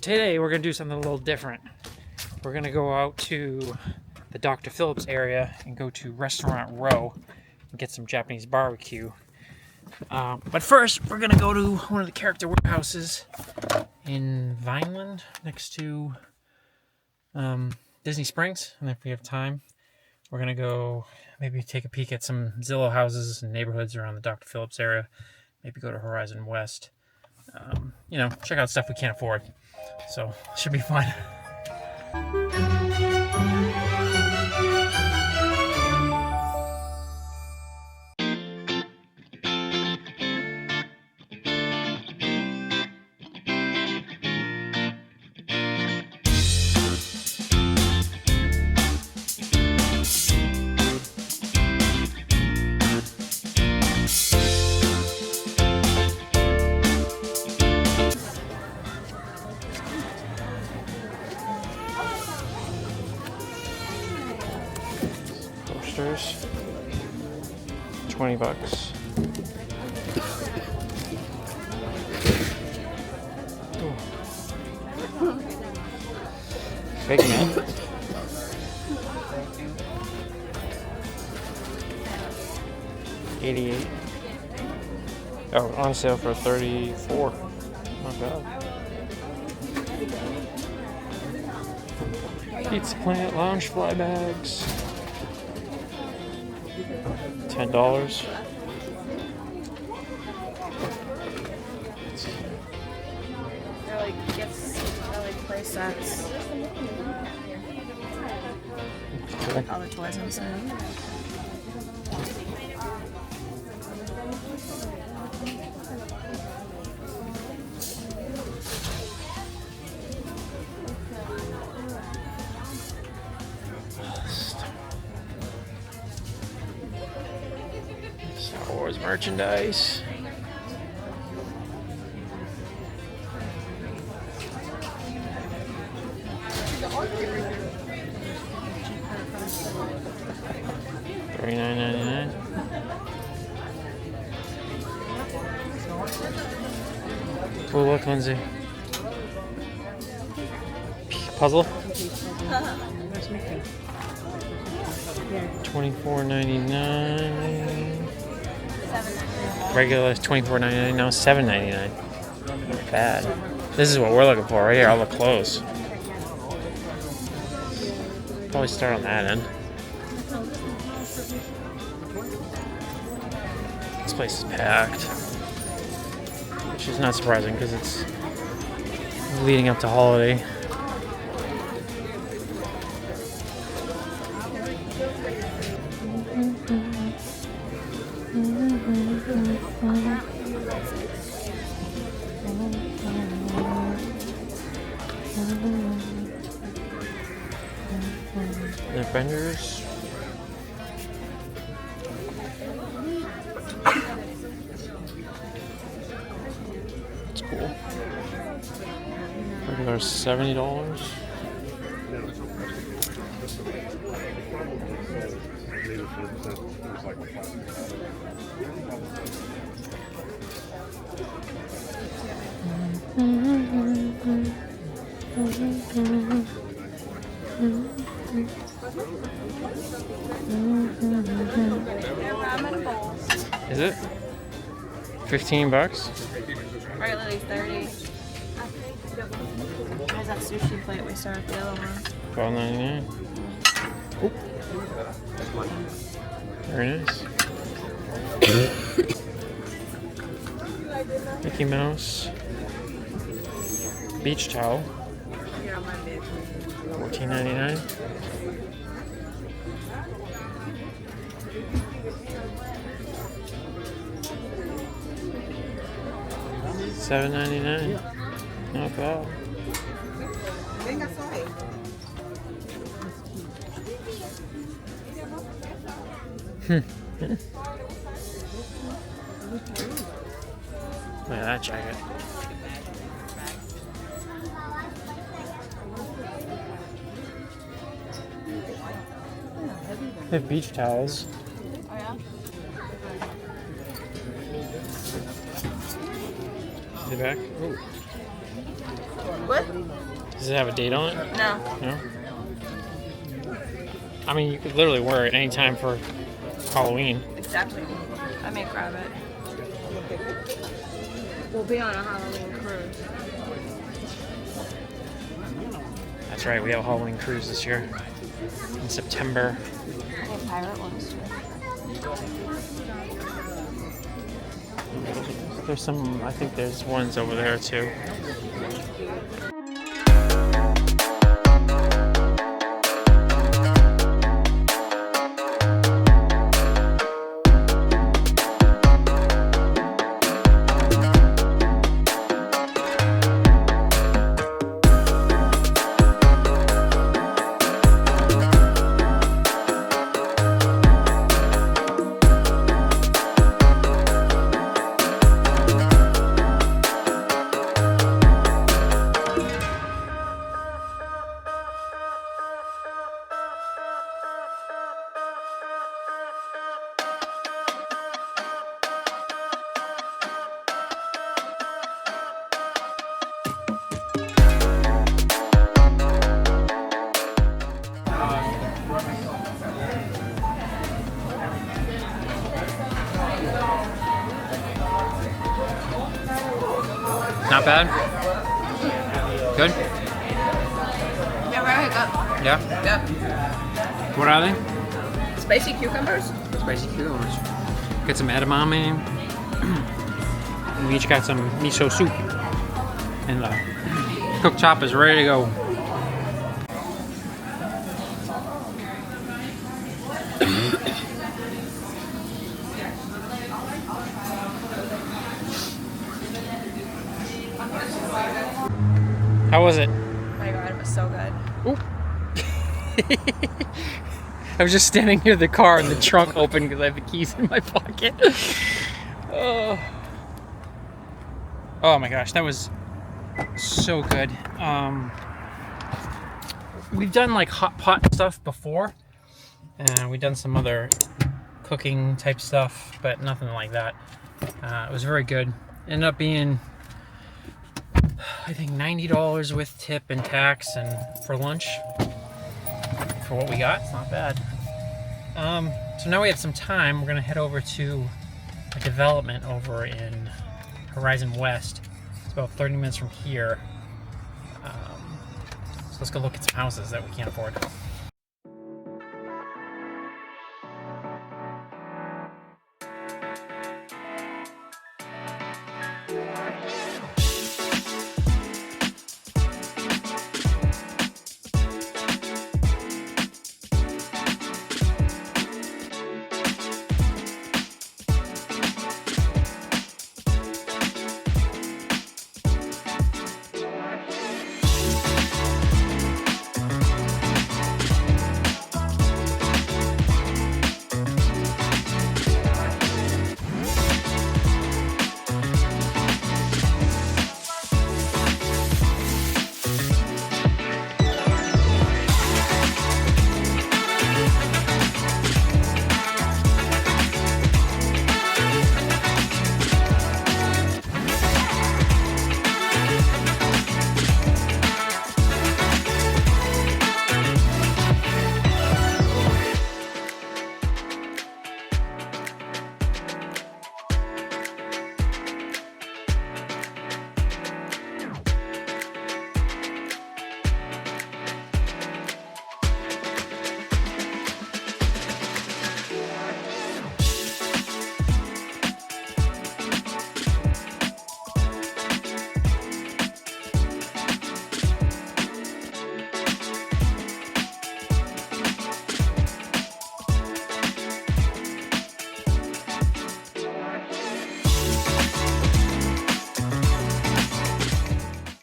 Today we're going to do something a little different. We're going to go out to the Dr. Phillips area and go to Restaurant Row and get some Japanese barbecue. But first, we're going to go to one of the character warehouses in Vineland next to Disney Springs. And if we have time, we're going to go maybe take a peek at some Zillow houses and neighborhoods around the Dr. Phillips area. Maybe go to Horizon West. Check out stuff we can't afford. So, it should be fun. Posters, $20. Ooh. Fake man. $88. Oh, on sale for $34. Not bad. Pizza Plant lounge fly bags. $10. They're like gifts, they're like play sets. Cool. All the toys inside. Star Wars merchandise. $39.99. Oh, look, Lindsay. Puzzle. $24.99. Regular is $24.99. Now $7.99. Bad. This is what we're looking for right here. All the clothes. Probably start on that end. This place is packed, which is not surprising because it's leading up to holiday. The vendors. It's cool. Regular $70. Is it? $15? Regularly 30. There's that sushi plate we saw at the other one. $12.99. Oop. Very nice. Mickey Mouse. Beach towel. $14.99. $7.99. Not bad. Look at that jacket. They have beach towels. Oh yeah? The back. Ooh. What? Does it have a date on it? No. No? I mean, you could literally wear it anytime for Halloween. Exactly. I may grab it. We'll be on a Halloween cruise. That's right, we have a Halloween cruise this year in September. I have pirate ones too. There's some, I think there's ones over there too. Not bad? Good? Yeah, very good. Yeah? Yeah. What are they? Spicy cucumbers. Spicy cucumbers. Get some edamame. And we each got some miso soup. And the cooked chop is ready to go. How was it? Oh my god, it was so good. Ooh. I was just standing near the car and the trunk open because I have the keys in my pocket. Oh. Oh my gosh, that was so good. We've done like hot pot stuff before, and we've done some other cooking type stuff, but nothing like that. It was very good. Ended up being, I think, $90 with tip and tax, and for lunch, for what we got, it's not bad. So now we have some time. We're gonna head over to a development over in Horizon West. It's about 30 minutes from here. So let's go look at some houses that we can't afford.